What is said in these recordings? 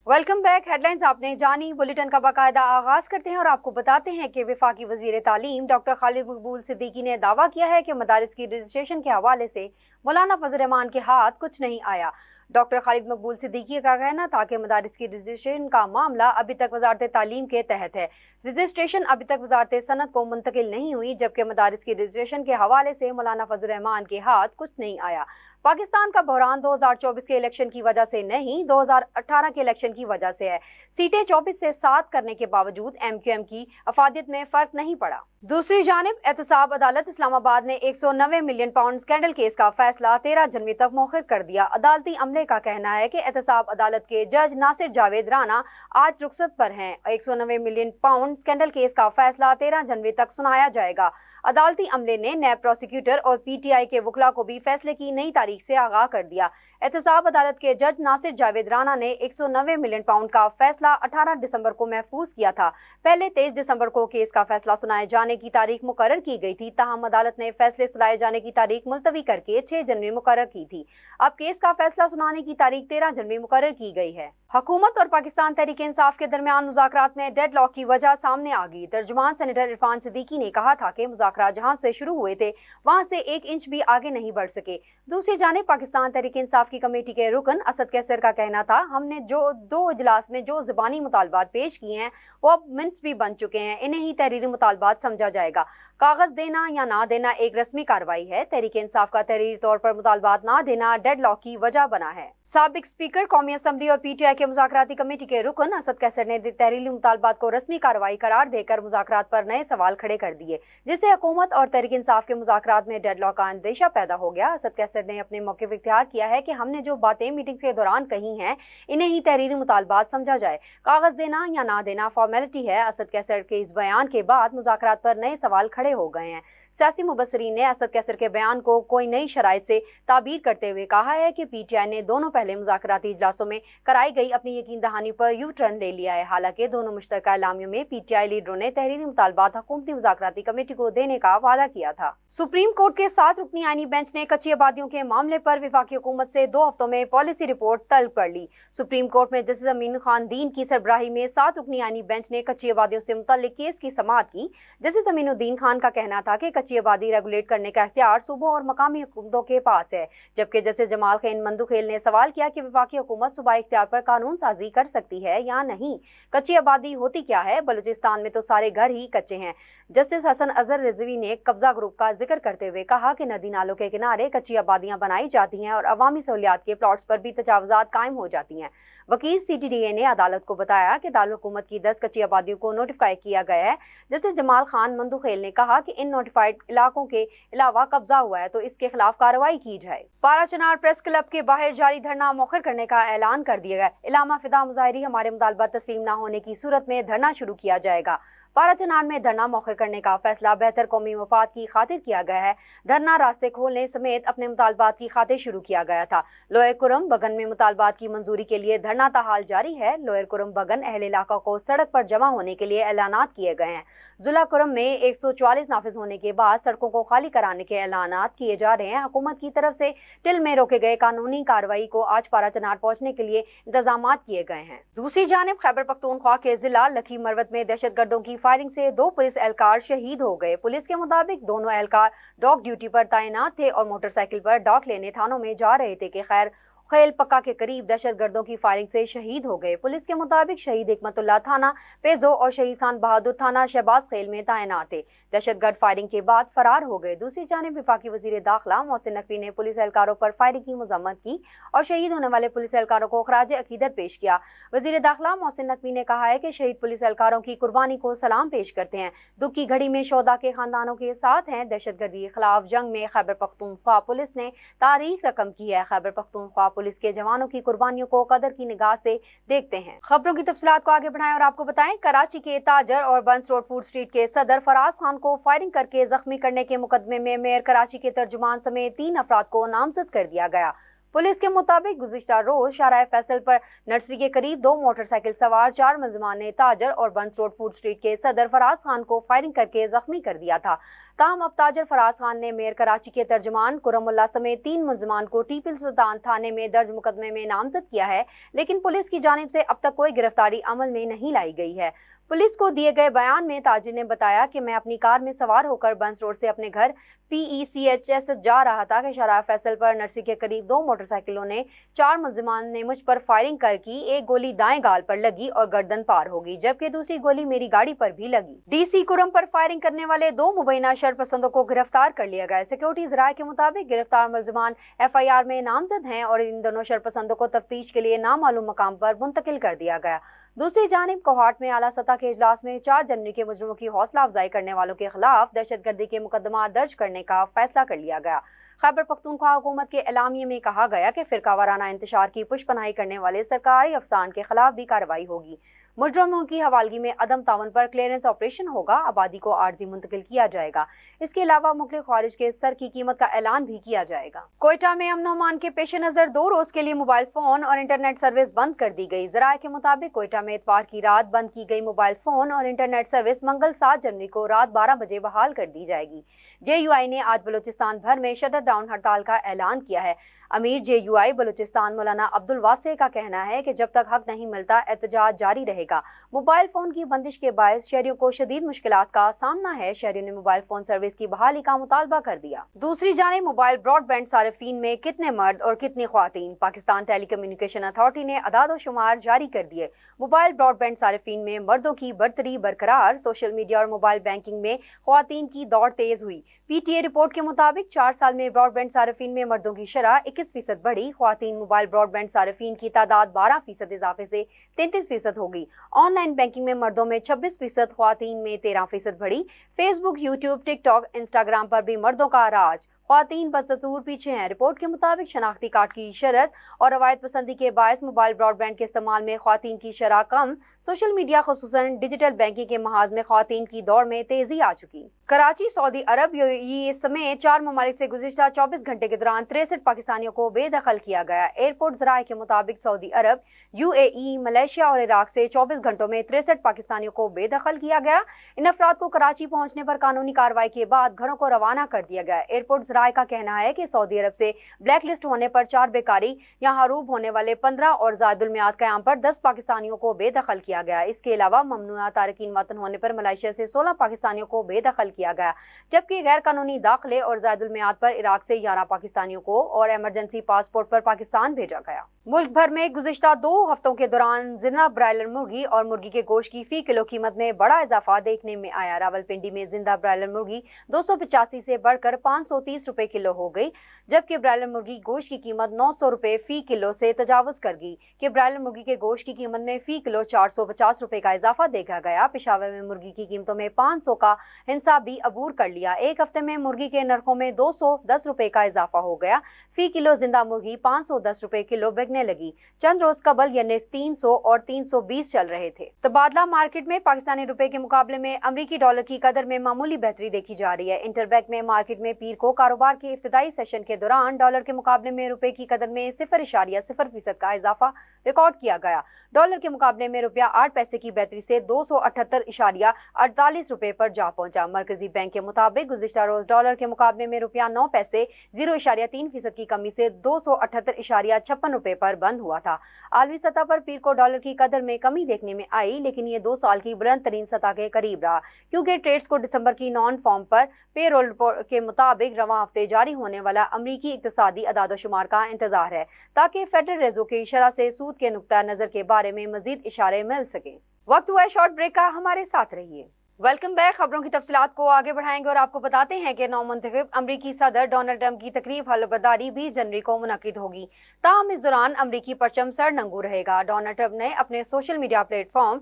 Welcome back. Headlines आपने जानी। Bulletin का बाकायदा आगाज करते हैं और आपको बताते हैं कि वफाकी वजीर तालीम डॉक्टर खालिद मकबूल सिद्दीकी ने दावा किया है कि मदारिस की रजिस्ट्रेशन के हवाले से मौलाना फजल रहमान के हाथ कुछ नहीं आया। डॉक्टर खालिद मकबूल सिद्दीकी का कहना था कि मदारिस की रजिस्ट्रेशन का मामला अभी तक वजारत तालीम के तहत है। रजिस्ट्रेशन अभी तक वजारत सनत को मुंतकिल नहीं हुई, जबकि मदारिस की रजिस्ट्रेशन के हवाले से मौलाना फजल रहमान के हाथ कुछ नहीं आया। पाकिस्तान का बहरान 2024 के इलेक्शन की वजह से नहीं, 2018 के इलेक्शन की वजह से है। सीटें 24 से 7 करने के बावजूद MQM की अफादियत में फर्क नहीं पड़ा। दूसरी जानिब एहतसाब अदालत इस्लामाबाद ने 190 मिलियन पाउंड स्कैंडल केस का फैसला 13 जनवरी तक मौखर कर दिया। अदालती अमले का कहना है कि एहतसाब अदालत के जज नासिर जावेद राना आज रुखसत पर हैं। 190 मिलियन पाउंड स्कैंडल केस का फैसला 13 जनवरी तक सुनाया जाएगा। अदालती अमले ने नैब प्रोसिक्यूटर और PTI के वकला को भी फैसले की नई तारीख से आगाह कर दिया। एहतसाब अदालत के जज नासिर जावेद राना ने 190 मिलियन पाउंड का फैसला 18 दिसंबर को महफूज किया था। पहले 23 दिसंबर को केस का फैसला सुनाए जाने की तारीख मुकर्रर की गई थी, ताहम अदालत ने फैसले सुनाए जाने की तारीख मुलतवी करके 6 जनवरी मुकर्रर की थी। अब केस का फैसला सुनाने की तारीख 13 जनवरी मुकर्रर की गई है। हुकूमत और पाकिस्तान तहरीक इंसाफ के दरमियान मुज़ाकरात में डेडलॉक की वजह सामने आ गई। तर्जुमान सेनेटर इरफान सिद्दीकी ने कहा था कि मुज़ाकरात जहां से शुरू हुए थे वहां से 1 इंच भी आगे नहीं बढ़ सके। दूसरी जानिब पाकिस्तान तहरीक इंसाफ की कमेटी के रुकन असद कैसर का कहना था, हमने जो 2 इजलास में जो ज़बानी मुतालबात पेश किए हैं वो अब मिनट्स भी बन चुके हैं, इन्हें ही तहरीरी मुतालबात समझा जाएगा। कागज देना या ना देना एक रस्मी कार्रवाई है। तहरीक इंसाफ का तहरीरी तौर पर मुतालबात ना देना डेडलॉक की वजह बना है। साबिक स्पीकर कौमी असम्बली और PTI के मुज़ाकराती कमेटी के रुकन असद कैसर ने तहरीरी मुतालबात को रस्मी कार्रवाई करार देकर मुज़ाकरात पर नए सवाल खड़े कर दिए, जिससे हुकूमत और तहरीक इंसाफ के मुज़ाकरात में डेडलॉक का अंदेशा पैदा हो गया। असद कैसर ने अपने मौक़िफ़ इख्तियार किया है कि हमने जो बातें मीटिंग्स के दौरान कही हैं इन्हें ही तहरीरी मुतालबात समझा जाए, कागज देना या ना देना फॉर्मेलिटी है। असद कैसर के इस बयान के बाद मुज़ाकरात पर नए सवाल खड़े हो गए हैं। सियासी मुबस्सरीन ने असद कैसर के बयान को कोई नई शराइत से ताबीर करते हुए कहा है कि PTI ने दोनों पहले मुज़ाकराती इजलासों में कराई गई अपनी यकीन दहानी पर यू टर्न ले लिया है। हालांकि दोनों मुश्तरका एलामियों में PTI लीडरों ने तहरीरी मुतालबात हुकूमती मुज़ाकराती कमेटी को देने का वादा किया था। सुप्रीम कोर्ट के 7 रुकनी आईनी बेंच ने कच्ची आबादियों के मामले पर वफाकी हुकूमत से 2 हफ्तों में पॉलिसी रिपोर्ट तलब कर ली। सुप्रीम कोर्ट में जस्टिस अमीन खान दीन की सरबराही में 7 रुकनी आईनी बेंच ने कच्ची आबादियों से मुतल्लिक केस की समाअत की। जस्टिस अमीनुद्दीन खान का कहना था कि कच्ची आबादी रेगुलेट करने का इख्तियार सूबों और मकामी हुकूमतों के पास है, जबकि जस्टिस जमाल खैन मंदुखेल ने सवाल किया कि वफाकी हुकूमत सूबाई इख्तियार पर कानून साजी कर सकती है या नहीं। कच्ची आबादी होती क्या है? बलूचिस्तान में तो सारे घर ही कच्चे हैं। जस्टिस हसन अजहर रिजवी ने कब्जा ग्रुप का जिक्र करते हुए कहा कि नदी नालों के किनारे कच्ची आबादियां बनाई जाती हैं और अवामी सहूलियात के प्लॉट्स पर भी तजावुजात कायम हो जाती हैं। वकील CTDA ने अदालत को बताया कि दारुल हुकूमत की 10 कच्ची आबादियों को नोटिफाई किया गया है। जस्टिस जमाल खान मंदुखेल ने कहा कि इन नोटिफाइड इलाकों के अलावा कब्जा हुआ है तो इसके खिलाफ कार्रवाई की जाए। पाराचनार प्रेस क्लब के बाहर जारी धरना मौखर करने का ऐलान कर दिया गया। इलामा फिदा मुजाहिरी हमारे मुतालबा तस्लीम न होने की सूरत में धरना शुरू किया जाएगा। पाराचनार में धरना मौखर करने का फैसला बेहतर कौमी मफाद की खातिर किया गया है। धरना रास्ते खोलने समेत अपने मुतालबात की खातिर शुरू किया गया था। लोअर कुरम बगन में मुतालबात की मंजूरी के लिए धरना ताहाल जारी है। लोअर कुरम बगन अहल इलाका को सड़क पर जमा होने के लिए ऐलानात किए गए हैं। जुला कुरम में 144 नाफिज होने के बाद सड़कों को खाली कराने के ऐलानात किए जा रहे हैं। हुकूमत की तरफ से टिल में रोके गए कानूनी कार्रवाई को आज पाराचनार पहुंचने के लिए इंतजामात किए गए हैं। दूसरी जानिब खैबर पख्तूनख्वा के जिला लखी मरवत में दहशतगर्दों की फायरिंग से 2 पुलिस एहलकार शहीद हो गए। पुलिस के मुताबिक दोनों एहलकार डॉग ड्यूटी पर तैनात थे और मोटरसाइकिल पर डॉग लेने थानों में जा रहे थे कि खैर खेल पक्का के करीब दहशतगर्दों की फायरिंग से शहीद हो गए। पुलिस के मुताबिक शहीद हिकमतुल्लाह थाना पेजो और शहीद खान बहादुर थाना शहबाज खेल में तैनात थे। दहशतगर्द फायरिंग के बाद फरार हो गए। दूसरी जानिब वफाकी वजीर दाखिला मोहसिन नकवी ने पुलिस एहलकारों पर फायरिंग की मजम्मत की और शहीद होने वाले पुलिस एहलकारों को खराज अकीदत पेश किया। वजीर दाखिला मोहसिन नकवी ने कहा है कि शहीद पुलिस एहलकारों की कुर्बानी को सलाम पेश करते हैं। दुख की घड़ी में शोदा के खानदानों के साथ हैं। दहशतगर्दी के खिलाफ जंग में खैबर पख्तूनख्वा पुलिस ने तारीख रकम की है। खैबर पख्तूनख्वा पुलिस के जवानों की कुर्बानियों को कदर की निगाह से देखते हैं। खबरों की तफसीलात को आगे बढ़ाएं और आपको बताएं, कराची के ताजर और बंस रोड फूड स्ट्रीट के सदर फराज खान को फायरिंग करके जख्मी करने के मुकदमे में मेयर कराची के तर्जुमान समेत 3 अफराद को नामजद कर दिया गया। पुलिस के मुताबिक गुज़िश्ता रोज शाहराह फैसल पर नर्सरी के करीब 2 मोटरसाइकिल सवार 4 मुलजमान ने ताजर और बंस रोड फूड स्ट्रीट के सदर फराज खान को फायरिंग करके जख्मी कर दिया था। تاہم اب تاجر فراز خان نے میئر کراچی کے ترجمان کرم اللہ سمیت 3 ملزمان کو ٹیپی سلطان تھانے میں درج مقدمے میں نامزد کیا ہے، لیکن پولیس کی جانب سے اب تک کوئی گرفتاری عمل میں نہیں لائی گئی ہے۔ پولیس کو دیے گئے بیان میں تاجر نے بتایا کہ میں اپنی کار میں سوار ہو کر بنس روڈ سے اپنے گھر PECHS جا رہا تھا کہ شارع فیصل پر نرسی کے قریب 2 موٹر سائیکلوں نے 4 ملزمان نے مجھ پر فائرنگ کر کی۔ ایک گولی دائیں گال پر لگی اور گردن پار ہو گئی، جبکہ دوسری گولی میری گاڑی پر بھی لگی۔ DC کرم پر فائرنگ کرنے والے 2 مبینہ شر پسندوں کو گرفتار کر لیا گیا۔ سیکورٹی ذرائع کے مطابق گرفتار ملزمان FIR میں نامزد ہیں اور ان دونوں شر پسندوں کو تفتیش کے لیے نامعلوم مقام پر منتقل کر دیا گیا۔ دوسری جانب کوہاٹ میں اعلیٰ سطح کے اجلاس میں 4 جنوری کے مجرموں کی حوصلہ افزائی کرنے والوں کے خلاف دہشت گردی کے مقدمات درج کرنے کا فیصلہ کر لیا گیا۔ خیبر پختونخوا حکومت کے اعلامیے میں کہا گیا کہ فرقہ وارانہ انتشار کی پشت پناہی کرنے والے سرکاری افسران کے خلاف بھی کارروائی ہوگی۔ مجرموں کی حوالگی میں عدم تعاون پر کلیئرنس آپریشن ہوگا، آبادی کو عارضی منتقل کیا جائے گا۔ اس کے علاوہ مختلف خارج کے سر کی قیمت کا اعلان بھی کیا جائے گا۔ کوئٹہ میں امن و امان کے پیش نظر 2 روز کے لیے موبائل فون اور انٹرنیٹ سروس بند کر دی گئی۔ ذرائع کے مطابق کوئٹہ میں اتوار کی رات بند کی گئی موبائل فون اور انٹرنیٹ سروس منگل 7 جنوری کو رات 12 بجے بحال کر دی جائے گی۔ JUI نے آج بلوچستان بھر میں شٹر ڈاؤن ہڑتال کا اعلان کیا ہے۔ امیر JUI بلوچستان مولانا عبدالواسع کا کہنا ہے کہ جب تک حق نہیں ملتا احتجاج جاری رہے گا۔ موبائل فون کی بندش کے باعث شہریوں کو شدید مشکلات کا سامنا ہے۔ شہریوں نے موبائل فون سروس کی بحالی کا مطالبہ کر دیا۔ دوسری جانب موبائل براڈ بینڈ صارفین میں کتنے مرد اور کتنی خواتین؟ پاکستان ٹیلی کمیونیکیشن اتھارٹی نے اعداد و شمار جاری کر دیے۔ موبائل براڈ بینڈ صارفین میں مردوں کی برتری برقرار، سوشل میڈیا اور موبائل بینکنگ میں خواتین کی دوڑ تیز ہوئی۔ PTA رپورٹ کے مطابق 4 سال میں براڈ بینڈ صارفین میں مردوں کی شرح 21% بڑھی۔ خواتین موبائل براڈ بینڈ صارفین کی تعداد 12% اضافے سے 33% ہو گئی۔ آن لائن بینکنگ میں مردوں میں 26%، خواتین میں 13% بڑھی۔ فیس بک، یوٹیوب، ٹک ٹاک، انسٹاگرام پر بھی مردوں کا راج، خواتین بدستور پیچھے ہیں۔ رپورٹ کے مطابق شناختی کارڈ کی شرط اور روایت پسندی کے باعث موبائل براڈ بینڈ کے استعمال میں خواتین کی شرح کم۔ سوشل میڈیا خصوصاً ڈیجیٹل بینکنگ کے محاذ میں خواتین کی دوڑ میں تیزی آ چکی۔ کراچی، سعودی عرب، UAE سمیت 4 ممالک سے گزشتہ 24 گھنٹے کے دوران 63 پاکستانیوں کو بے دخل کیا گیا۔ ایئرپورٹ ذرائع کے مطابق سعودی عرب، UAE، ملیشیا اور عراق سے 24 گھنٹوں میں 63 پاکستانیوں کو بے دخل کیا گیا۔ ان افراد کو کراچی پہنچنے پر قانونی کارروائی کے بعد گھروں کو روانہ کر دیا گیا۔ ایئرپورٹ ذرائع کا کہنا ہے کہ سعودی عرب سے بلیک لسٹ ہونے پر 4 بیکاری یا ہروب ہونے والے 15 اور زائد المیعاد قیام پر 10 پاکستانیوں کو بے دخل کیا گیا۔ اس کے علاوہ ممنوعہ تارکین وطن ہونے پر ملائیشیا سے 16 پاکستانیوں کو بے دخل کیا گیا، جبکہ غیر قانونی داخلے اور زائد المیعاد پر عراق سے 11 پاکستانیوں کو اور ایمرجنسی پاسپورٹ پر پاکستان بھیجا گیا۔ ملک بھر میں گزشتہ 2 ہفتوں کے دوران زندہ برائلر مرغی اور مرغی کے گوشت کی فی کلو قیمت میں بڑا اضافہ دیکھنے میں آیا۔ راولپنڈی میں زندہ برائلر مرغی 285 سے بڑھ کر 530 روپے کلو ہو گئی، جبکہ برائلر مرغی گوشت کی قیمت 900 روپے فی کلو سے تجاوز کر گئی کہ برائلر مرغی کے گوشت کی قیمت میں فی کلو 450 روپے کا اضافہ دیکھا گیا۔ پشاور میں مرغی کی قیمتوں میں 500 کا انصاف بھی عبور کر لیا۔ ایک ہفتے میں مرغی کے نرخوں میں 210 روپے کا اضافہ ہو گیا۔ فی کلو زندہ مرغی 510 روپے کلو بکنے لگی۔ چند روز قبل یہ نرخ 300 اور 320 چل رہے تھے۔ تبادلہ مارکیٹ میں پاکستانی روپے کے مقابلے میں امریکی ڈالر کی قدر میں معمولی بہتری دیکھی جا رہی ہے۔ انٹر بینک میں مارکیٹ میں پیر کو کاروبار کے ابتدائی سیشن کے دوران ڈالر کے مقابلے میں روپے کی قدر میں 0.0% کا اضافہ ریکارڈ کیا گیا۔ ڈالر کے مقابلے میں روپیہ 8 پیسے کی بہتری سے 278.48 روپے پر جا پہنچا۔ مرکزی بینک کے مطابق گزشتہ روز ڈالر کے مقابلے میں روپیہ 9 پیسے 0.3% کی کمی سے 278.56 روپے پر بند ہوا تھا۔ عالمی سطح پر پیر کو ڈالر کی قدر میں کمی دیکھنے میں آئی، لیکن یہ 2 سال کی بلند ترین سطح کے قریب رہا، کیونکہ ٹریڈز کو دسمبر کی نان فارم پر پے رول رپورٹ کے مطابق رواں ہفتے جاری ہونے والا امریکی اقتصادی اعداد و شمار کا انتظار ہے، تاکہ فیڈرل ریزرو کی شرح سے سود کے نقطہ نظر کے بارے میں مزید اشارے مل سکیں۔ وقت ہوا ہے شارٹ بریک کا، ہمارے ساتھ رہیے۔ Welcome back. خبروں کی تفصیلات کو آگے بڑھائیں گے اور آپ کو بتاتے ہیں کہ نو منتخب امریکی صدر ڈونلڈ ٹرمپ کی تقریب حلف برداری 20 جنوری کو منعقد ہوگی، تاہم اس دوران امریکی پرچم سر ننگو رہے گا۔ ڈونلڈ ٹرمپ نے اپنے social media platform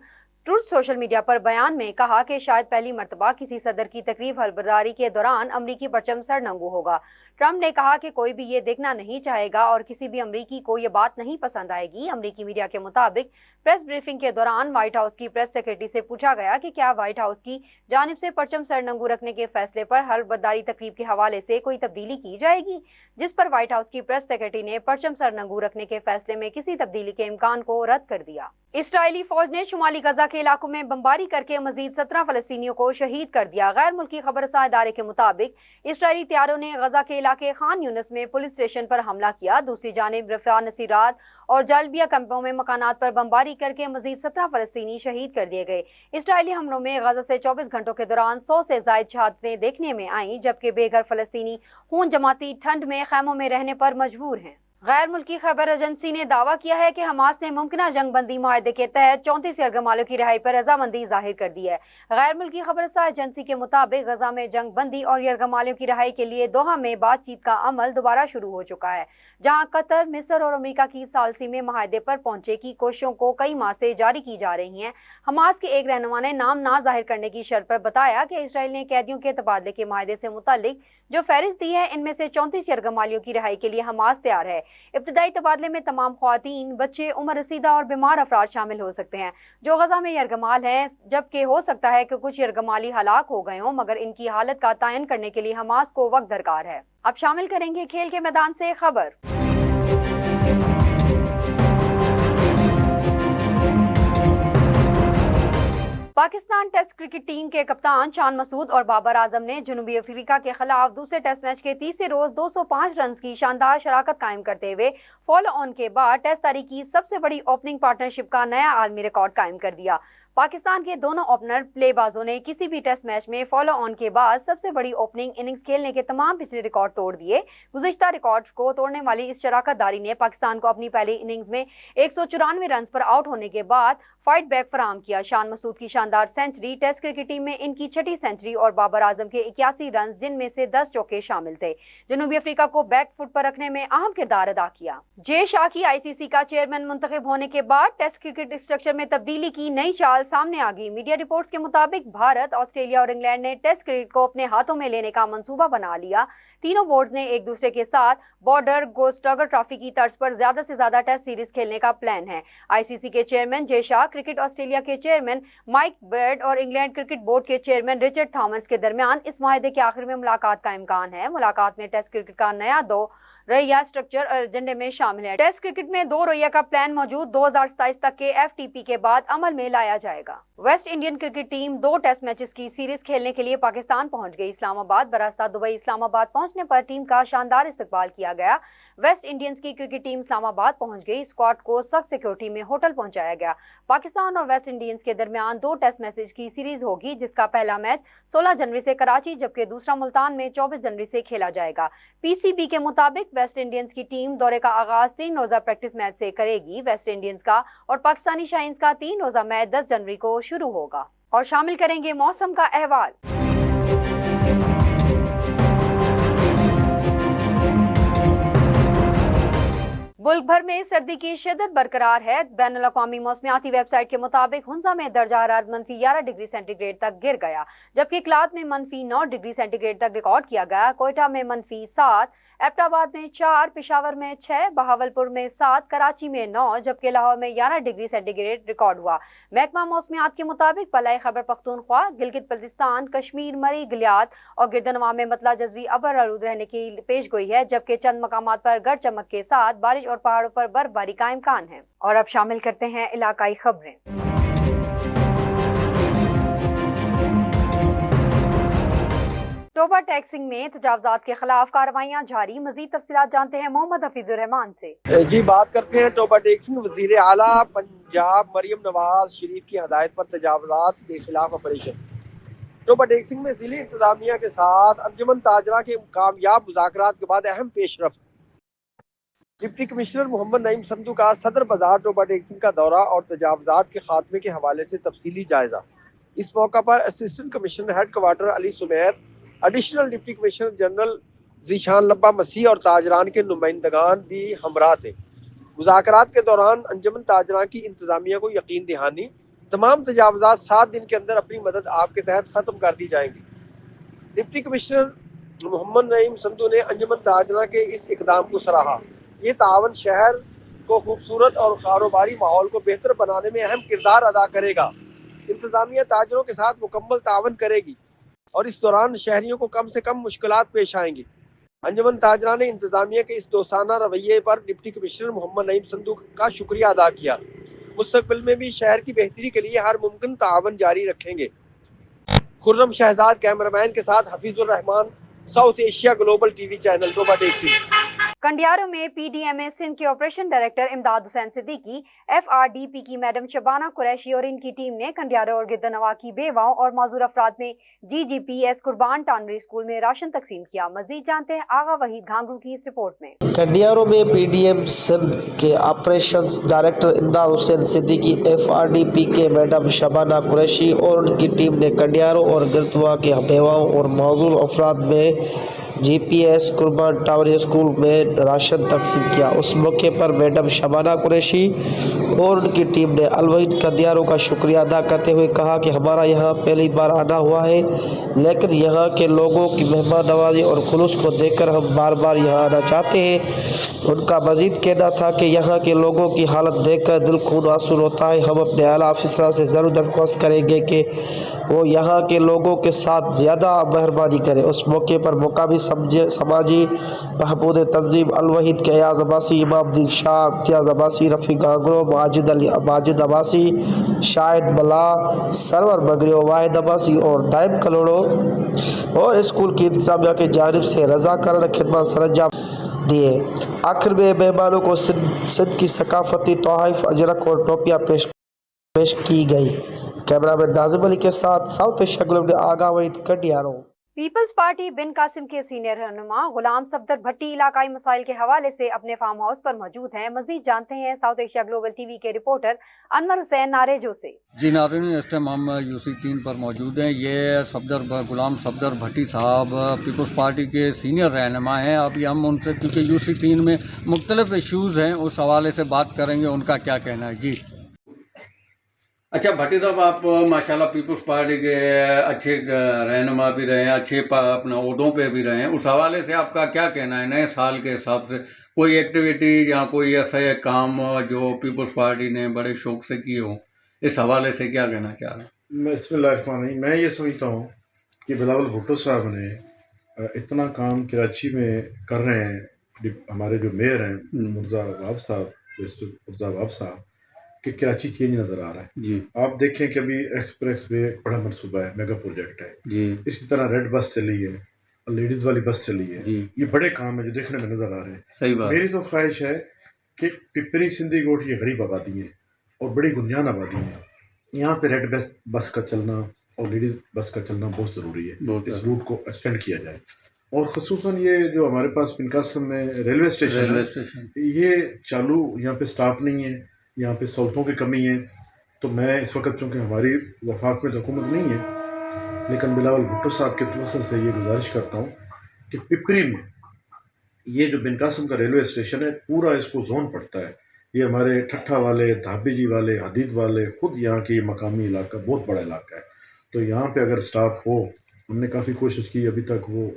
Truth Social media پر بیان میں کہا کہ شاید پہلی مرتبہ کسی صدر کی تقریب حلف برداری کے دوران امریکی پرچم سر ننگو ہوگا۔ ٹرمپ نے کہا کہ کوئی بھی یہ دیکھنا نہیں چاہے گا اور کسی بھی امریکی کو یہ بات نہیں پسند آئے گی۔ امریکی میڈیا کے مطابق پریس بریفنگ کے دوران وائٹ ہاؤس کی پریس سیکرٹری سے پوچھا گیا کہ کیا وائٹ ہاؤس کی جانب سے پرچم سرنگو رکھنے کے فیصلے پر حلف تقریب کے حوالے سے کوئی تبدیلی کی جائے گی، جس پر وائٹ ہاؤس کی پریس سیکرٹری نے پرچم سرنگو رکھنے کے فیصلے میں کسی تبدیلی کے امکان کو رد کر دیا۔ اسرائیلی فوج نے شمالی غزہ کے علاقوں میں بمباری کر کے مزید 17 فلسطینیوں کو شہید کر دیا۔ غیر ملکی خبر رساں ادارے کے مطابق اسرائیلی طیاروں نے غزہ کے علاقے خان یونس میں پولیس اسٹیشن پر حملہ کیا۔ دوسری جانب رفح نصیرات اور جلبیہ کیمپوں میں مکانات پر بمباری کر کے مزید 17 فلسطینی شہید کر دیے گئے۔ اسرائیلی حملوں میں غزہ سے 24 گھنٹوں کے دوران 100 سے زائد شہادتیں دیکھنے میں آئیں، جبکہ بے گھر فلسطینی خون جماتی ٹھنڈ میں خیموں میں رہنے پر مجبور ہیں۔ غیر ملکی خبر ایجنسی نے دعویٰ کیا ہے کہ حماس نے ممکنہ جنگ بندی معاہدے کے تحت 34 یرغمالیوں کی رہائی پر رضامندی ظاہر کر دی ہے۔ غیر ملکی خبر رساں ایجنسی کے مطابق غزہ میں جنگ بندی اور یرغمالیوں کی رہائی کے لیے دوحہ میں بات چیت کا عمل دوبارہ شروع ہو چکا ہے، جہاں قطر، مصر اور امریکہ کی ثالثی میں معاہدے پر پہنچے کی کوششوں کو کئی ماہ سے جاری کی جا رہی ہیں۔ حماس کے ایک رہنما نے نام نہ ظاہر کرنے کی شرط پر بتایا کہ اسرائیل نے قیدیوں کے تبادلے کے معاہدے سے متعلق جو فہرست دی ہے، ان میں سے 34 یرغمالیوں کی رہائی کے لیے حماس تیار ہے۔ ابتدائی تبادلے میں تمام خواتین، بچے، عمر رسیدہ اور بیمار افراد شامل ہو سکتے ہیں جو غزہ میں یرغمال ہیں، جبکہ ہو سکتا ہے کہ کچھ یرغمالی ہلاک ہو گئے ہوں، مگر ان کی حالت کا تعین کرنے کے لیے حماس کو وقت درکار ہے۔ اب شامل کریں گے کھیل کے میدان سے خبر۔ پاکستان ٹیسٹ کرکٹ ٹیم کے کپتان شان مسعود اور بابر اعظم نے جنوبی افریقہ کے خلاف دوسرے ٹیسٹ میچ کے تیسرے روز 205 رنز کی شاندار شراکت قائم کرتے ہوئے فالو آن کے بعد ٹیسٹ تاریخ کی سب سے بڑی اوپننگ پارٹنرشپ کا نیا عالمی ریکارڈ قائم کر دیا۔ پاکستان کے دونوں اوپنر پلے بازوں نے کسی بھی ٹیسٹ میچ میں فالو آن کے بعد سب سے بڑی اوپننگ اننگز کھیلنے کے تمام پچھلے ریکارڈ توڑ دیے۔ گزشتہ ریکارڈز کو توڑنے والی اس شراکت داری نے پاکستان کو اپنی پہلی اننگز میں 194 رنز پر آؤٹ ہونے کے بعد فائٹ بیک فراہم کیا۔ شان مسعود کی شاندار سینچری ٹیسٹ کرکٹ ٹیم میں ان کی چھٹی سینچری اور بابر اعظم کے 81 رنز، جن میں سے 10 چوکے شامل تھے، جنوبی افریقہ کو بیک فٹ پر رکھنے میں اہم کردار ادا کیا۔ جے شاہ کی آئی سی سی کا چیئرمین منتخب ہونے کے بعد ٹیسٹ کرکٹ اسٹرکچر میں تبدیلی کی نئی چال سامنے آ گئی۔ میڈیا رپورٹس کے مطابق بھارت، آسٹریلیا اور انگلینڈ نے ٹیسٹ کرکٹ کو اپنے ہاتھوں میں لینے کا منصوبہ بنا لیا۔ تینوں بورڈز نے ایک دوسرے کے ساتھ بارڈر گوسٹاگر ٹرافی کی طرز پر زیادہ سے زیادہ ٹیسٹ سیریز کھیلنے کا پلان ہے۔ آئی سی سی کے چیئرمین جے شاہ، کرکٹ آسٹریلیا کے چیئرمین مائک بیئرڈ اور انگلینڈ کرکٹ بورڈ کے چیئرمین رچرڈ تھامس کے درمیان اس معاہدے کے آخر میں ملاقات کا امکان ہے۔ ملاقات میں ٹیسٹ کرکٹ کا نیا دو رویہ اسٹرکچر اور ایجنڈے میں شامل ہے۔ ٹیسٹ کرکٹ میں دو رویہ کا پلان موجود 2027 تک کے ایف ٹی پی کے بعد عمل میں لایا جائے گا۔ West Indian cricket team 2 test matches کی سیریز کھیلنے کے لیے پاکستان پہنچ گئی۔ اسلام آباد براستہ دبئی اسلام آباد پہنچنے پر ٹیم کا شاندار استقبال کیا گیا۔ ویسٹ انڈینز کی کرکٹ ٹیم اسلام آباد پہنچ گئی۔ اسکواڈ کو سخت سیکورٹی میں ہوٹل پہنچایا گیا۔ پاکستان اور ویسٹ انڈینز کے درمیان 2 ٹیسٹ میچز کی سیریز ہوگی، جس کا پہلا میچ 16 جنوری سے کراچی جبکہ دوسرا ملتان میں 24 جنوری سے کھیلا جائے گا۔ پی سی بی کے مطابق ویسٹ انڈینز کی ٹیم دورے کا آغاز 3 روزہ پریکٹس میچ سے کرے گی۔ ویسٹ انڈینز کا اور پاکستانی شاہینز کا 3 روزہ میچ 10 جنوری کو شروع ہوگا۔ اور شامل کریں گے موسم کا احوال۔ ملک بھر میں سردی کی شدت برقرار ہے۔ بین الاقوامی موسمیاتی ویب سائٹ کے مطابق ہنزا میں درجہ حرارت -11 ڈگری سینٹی گریڈ تک گر گیا، جبکہ کلات میں -9 ڈگری سینٹی گریڈ تک ریکارڈ کیا گیا۔ کوئٹہ میں -7، ایبٹ آباد میں 4، پشاور میں 6، بہاولپور میں 7، کراچی میں 9، جبکہ لاہور میں 11 ڈگری سینٹی گریڈ ریکارڈ ہوا۔ محکمہ موسمیات کے مطابق بالائی خیبر پختونخوا، گلگت بلتستان، کشمیر، مری، گلیات اور گردنواں میں مطلع جزوی ابر آلود رہنے کی پیش گوئی ہے، جبکہ چند مقامات پر گرج چمک کے ساتھ بارش اور پہاڑوں پر برف باری کا امکان ہے۔ اور اب شامل کرتے ہیں علاقائی خبریں۔ ٹوبہ ٹیکسنگ میں تجاوزات کے خلاف کارروائیاں جاری۔ مزید تفصیلات جانتے ہیں محمد حفیظ الرحمان سے۔ جی بات کرتے ہیں ٹوبہ ٹیکسنگ۔ وزیر اعلیٰ پنجاب مریم نواز شریف کی ہدایت پر تجاوزات کے خلاف آپریشن۔ ٹوبہ ٹیکسنگ میں ضلعی انتظامیہ کے ساتھ انجمن تاجرہ کے کامیاب مذاکرات کے بعد اہم پیش رفت۔ ڈپٹی کمشنر محمد نعیم سندھو کا صدر بازار ٹوبہ ٹیکسنگ کا دورہ اور تجاوزات کے خاتمے کے حوالے سے تفصیلی جائزہ۔ اس موقع پر assistant commissioner headquarter Ali Samir, additional deputy commissioner general Zeeshan لبا مسیح اور تاجران کے نمائندگان بھی ہمراہ تھے۔ مذاکرات کے دوران انجمن تاجران کی انتظامیہ کو یقین دہانی، تمام تجاوزات 7 دن کے اندر اپنی مدد آپ کے تحت ختم کر دی جائیں گی۔ ڈپٹی کمشنر मोहम्मद नईम संधू ने अंजुमन ताजरा के इस इकदाम को सराहा। ये तावन शहर को खूबसूरत और कारोबारी माहौल को बेहतर बनाने में अहम किरदार अदा करेगा। इंतजामिया ताजरों के साथ मुकम्मल तावन करेगी और इस दौरान शहरियों को कम से कम मुश्किलात पेश आएंगी। अंजुमन ताजरा ने इंतजामिया के इस दोस्ताना रवैये पर डिप्टी कमिश्नर मोहम्मद नईम संधू का शुक्रिया अदा किया। मुस्तकबिल में भी शहर की बेहतरी के लिए हर मुमकिन तावन जारी रखेंगे। खुर्रम शहजाद कैमरामैन के साथ Hafizur Rahman, South Asia global TV channel, टोबा टेक्सी। कंडियारों में पीडीएमए सिंध के ऑपरेशन डायरेक्टर इमदाद हुसैन सिद्दीकी, एफआरडीपी की मैडम शबाना कुरैशी और इनकी टीम ने कंडियारों और गिद्दनवा की बेवाओं और माजूर अफराद में जीजीपीएस कुर्बान टानरी स्कूल में राशन तकसीम किया। मजीद जानते हैं आगा वहीद घांगरू की इस रिपोर्ट में। कंडियारों में पीडीएम सिंध के ऑपरेशंस डायरेक्टर इमदाद हुसैन सिद्दीकी, एफआरडीपी के मैडम शबाना कुरैशी और उनकी टीम ने कंडियारों और गिद्दनवा के बेवाओं और माजूर अफराद में जीपीएस कुर्बान टावरी स्कूल में राशन तकसीम किया। उस मौके पर मैडम शबाना कुरैशी और उनकी टीम ने अलवहीद कंडियारों का शुक्रिया अदा करते हुए कहा कि हमारा यहाँ पहली बार आना हुआ है, लेकिन यहाँ के लोगों की मेहमान नवाजी और खुलूस को देखकर हम बार बार यहाँ आना चाहते हैं। उनका मजीद कहना था कि यहाँ के लोगों की हालत देखकर दिल खून आंसू होता है। हम अपने आला अफसरान से ज़रूर दरख्वास्त करेंगे कि वो यहाँ के लोगों के साथ ज़्यादा मेहरबानी करें। उस मौके पर मुकामी समाजी महबूद तंजीम अलवहीद के अयाज अब्बासी, इमामुद्दीन शाह, इम्तियाज़ अब्बासी, रफ़ी गांगरो, माजिद अब्बासी, शाहिद मल्ला, सरवर बगरियो, वाहिद अब्बासी और दाइम कलोड़ो और स्कूल की इंतजामिया की जानिब से रज़ाकारना खिदमत सरंजाम दिए। आखिर में मेहमानों को सिंध की सकाफती तोहफ़, अजरक और टोपियाँ पेश की गई। कैमरामैन नाजिम अली के साथ साउथ एशिया ग्लोबल आगा वहीद कंडियारों। पीपल्स पार्टी बिन कासिम के सीनियर रहनुमा गुलाम सफदर भट्टी इलाकाई मसाइल के हवाले से अपने फार्म हाउस पर मौजूद हैं। मजीद जानते हैं साउथ एशिया ग्लोबल टीवी के रिपोर्टर अनवर हुसैन नारेजो से। जी नाज़रीन, इस टाइम हम यूसी 3 पर मौजूद हैं। ये गुलाम सफदर भट्टी साहब पीपल्स पार्टी के सीनियर रहनुमा हैं। अभी हम उनसे, क्योंकि यूसी 3 में मुख्तलिफ इश्यूज़ हैं, उस हवाले से बात करेंगे, उनका क्या कहना है। जी अच्छा भट्टी साहब, आप माशाल्लाह पीपल्स पार्टी के अच्छे रहनुमा भी रहे हैं, अच्छे अपना ओहदों पे भी रहे हैं। उस हवाले से आपका क्या कहना है नए साल के हिसाब से? कोई एक्टिविटी या कोई ऐसा काम जो पीपल्स पार्टी ने बड़े शौक से किए हो, इस हवाले से क्या कहना चाह रहे हैं? बिस्मिल्लाहिर्रहमानिर्रहीम। मैं ये समझता हूँ कि बिलावल भुट्टो साहब ने इतना काम कराची में कर रहे हैं। हमारे जो मेयर हैं मुर्जा वहाब साहब कि कराची चेंज नज़र आ रहा है। जी आप देखें कि अभी एक्सप्रेस वे बड़ा मनसूबा है, मेगा प्रोजेक्ट है जी। इसी तरह रेड बस चली है, लेडीज़ वाली बस चली है जी। ये बड़े काम है जो देखने में नज़र आ रहे हैं। सही बात। मेरी तो ख्वाहिश है कि पिपरी सिंधी गोट ये गरीब आबादी है और बड़ी गुंजान आबादी है। यहाँ पे रेड बस का चलना और लेडीज़ बस का चलना बहुत ज़रूरी है। इस रूट को एक्सटेंड किया जाए। और ख़ुसूसन ये जो हमारे पास बिन कासिम में रेलवे स्टेशन ये चालू, यहाँ पे स्टाफ नहीं है, यहाँ पे सहूलतों की कमी है। तो मैं इस वक्त, चूँकि हमारी वफाक में हुकूमत नहीं है, लेकिन बिलावल भुट्टो साहब के तवज्जुह से ये गुजारिश करता हूँ कि पिपरी में ये जो बिन कासिम का रेलवे स्टेशन है, पूरा इसको जोन पड़ता है। ये हमारे ठट्ठा वाले, धाबी जी वाले, हदीद वाले, ख़ुद यहाँ के मकामी इलाका बहुत बड़ा इलाका है। तो यहाँ पे अगर स्टाफ हो, हमने काफ़ी कोशिश की, अभी तक वो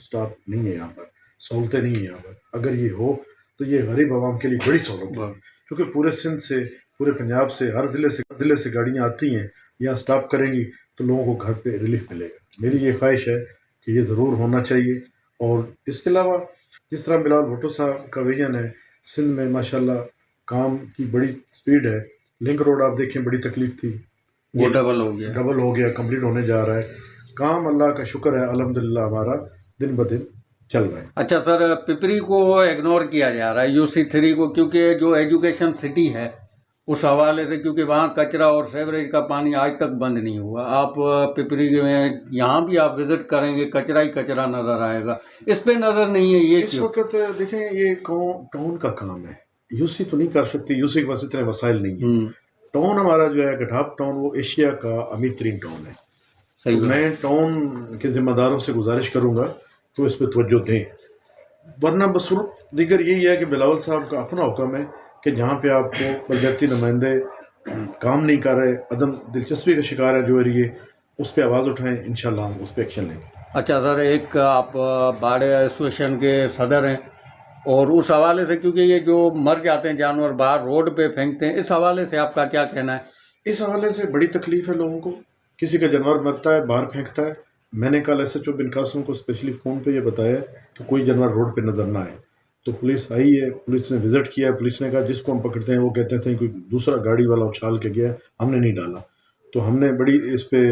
स्टाफ नहीं है यहाँ पर, सहूलतें नहीं है यहाँ पर। अगर ये हो तो ये गरीब आवाम के लिए बड़ी सहूलत है, क्योंकि पूरे सिंध से, पूरे पंजाब से, हर ज़िले से गाड़ियाँ आती हैं। यहाँ स्टॉप करेंगी तो लोगों को घर पे रिलीफ मिलेगा। मेरी ये ख्वाहिश है कि ये ज़रूर होना चाहिए। और इसके अलावा जिस तरह बिलावल भुट्टो साहब का विजन है, सिंध में माशाल्लाह काम की बड़ी स्पीड है। लिंक रोड आप देखें, बड़ी तकलीफ थी, वो डबल हो गया, कंप्लीट होने जा रहा है काम। अल्लाह का शुक्र है, अल्हम्दुलिल्लाह हमारा दिन ब दिन चल रहा है। अच्छा सर, पिपरी को इग्नोर किया जा रहा है, यूसी 3 को, क्योंकि जो एजुकेशन सिटी है उस हवाले से, क्योंकि वहाँ कचरा और सेवरेज का पानी आज तक बंद नहीं हुआ। आप पिपरी में यहाँ भी आप विजिट करेंगे, कचरा ही कचरा नज़र आएगा, इस पे नज़र नहीं है। ये इस वक्त देखें, ये टाउन का काम है, यूसी तो नहीं कर सकती, यूसी के पास इतने वसाइल नहीं है। टाउन हमारा जो है गठाप टाउन, वो एशिया का अमीर तरीन टाउन है। सही तो मैं टाउन के ज़िम्मेदारों से गुजारिश करूँगा तो इस पर तवज्जो दें, वरना बसरूप दीगर यही है कि बिलावल साहब का अपना हुक्म है कि जहाँ पे आपको बलदती नुमाइंदे काम नहीं कर रहे, अदम दिलचस्पी का शिकार है जो एरिए, उस पर आवाज़ उठाएं, इंशाल्लाह हम उस पर एक्शन लेंगे। अच्छा सर, एक आप बाढ़ एसोसिएशन के सदर हैं और उस हवाले से, क्योंकि ये जो मर जाते हैं जानवर बाहर रोड पे फेंकते हैं, इस हवाले से आपका क्या कहना है? इस हवाले से बड़ी तकलीफ है लोगों को, किसी का जानवर मरता है बाहर फेंकता है। मैंने कल SHO बिन कासिम को स्पेशली फ़ोन पे ये बताया कि कोई जानवर रोड पे नज़र ना आए। तो पुलिस आई है, पुलिस ने विज़िट किया है, पुलिस ने कहा जिसको हम पकड़ते हैं वो कहते हैं सही कोई दूसरा गाड़ी वाला उछाल के गया, हमने नहीं डाला। तो हमने बड़ी इस पे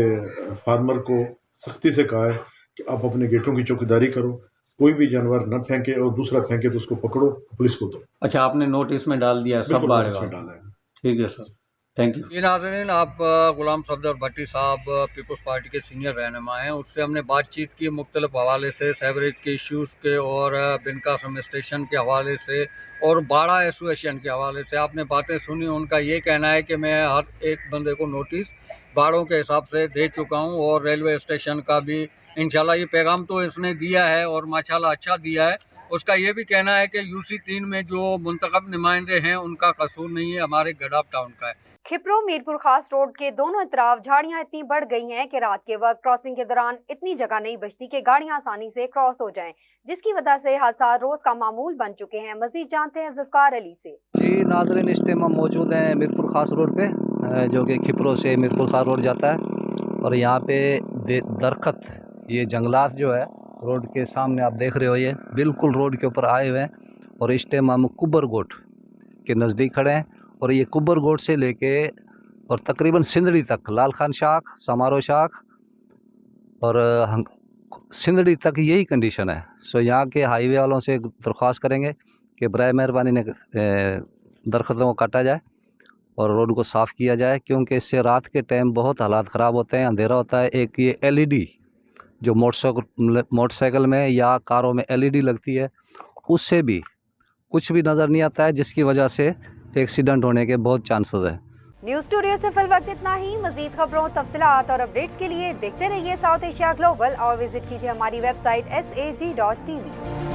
फार्मर को सख्ती से कहा है कि आप अपने गेटों की चौकीदारी करो, कोई भी जानवर न फेंके और दूसरा फेंके तो उसको पकड़ो, पुलिस को दो। अच्छा, आपने नोटिस में डाल दिया सब बिल्कुल बाढ़ नोटिस में वाला? डाला है। ठीक है सर, थैंक यू। नाज़रीन, आप गुलाम सफदर भट्टी साहब पीपल्स पार्टी के सीनियर रहनुमा हैं, उससे हमने बातचीत की मुख्तलिफ हवाले से, सेवरेज के इश्यूज़ के और बिन कासिम स्टेशन के हवाले से और बाड़ा एसोसिएशन के हवाले से आपने बातें सुनी। उनका ये कहना है कि मैं हर एक बंदे को नोटिस बाड़ों के हिसाब से दे चुका हूँ और रेलवे स्टेशन का भी इंशाल्लाह ये पैगाम तो इसने दिया है और माशाल्लाह अच्छा दिया है। उसका ये भी कहना है कि UC 3 में जो मुंतखब नुमाइंदे हैं उनका कसूर नहीं है, हमारे गडाफ टाउन का है। खिपरो मीरपुर खास रोड के दोनों तरफ झाड़ियां इतनी बढ़ गई हैं कि रात के वक्त क्रॉसिंग के दौरान इतनी जगह नहीं बचती कि गाड़ियां आसानी से क्रॉस हो जाएं, जिसकी वजह से हादसा रोज का मामूल बन चुके हैं। मजीद जानते हैं जुल्फकार अली से। जी नाज़रीन, इस टाइम हम मौजूद हैं मीरपुर खास रोड पे, जो कि खिपरो से मीरपुर खास रोड जाता है। और यहाँ पे दरख्त, ये जंगलात जो है रोड के सामने आप देख रहे हो, ये बिल्कुल रोड के ऊपर आए हुए हैं। और इस टाइम हम कुब्बर गोट के नज़दीक खड़े हैं और ये कुब्बर गोट से लेके और तकरीबन सिंदड़ी तक, लाल खान शाख, समारो शाख और सिंदड़ी तक यही कंडीशन है। सो यहाँ के हाईवे वालों से दरख्वास्त करेंगे कि बराए मेहरबानी ने दरख्तों को काटा जाए और रोड को साफ़ किया जाए, क्योंकि इससे रात के टाइम बहुत हालात ख़राब होते हैं, अंधेरा होता है। एक ये LED जो मोटरसाइकिल में या कारों में LED लगती है, उससे भी कुछ भी नज़र नहीं आता है, जिसकी वजह से एक्सीडेंट होने के बहुत चांसेस है। न्यूज़ स्टूडियो से फिल वक्त इतना ही। मजीद खबरों, तफसीलात और अपडेट्स के लिए देखते रहिए साउथ एशिया ग्लोबल और विजिट कीजिए हमारी वेबसाइट sag.tv।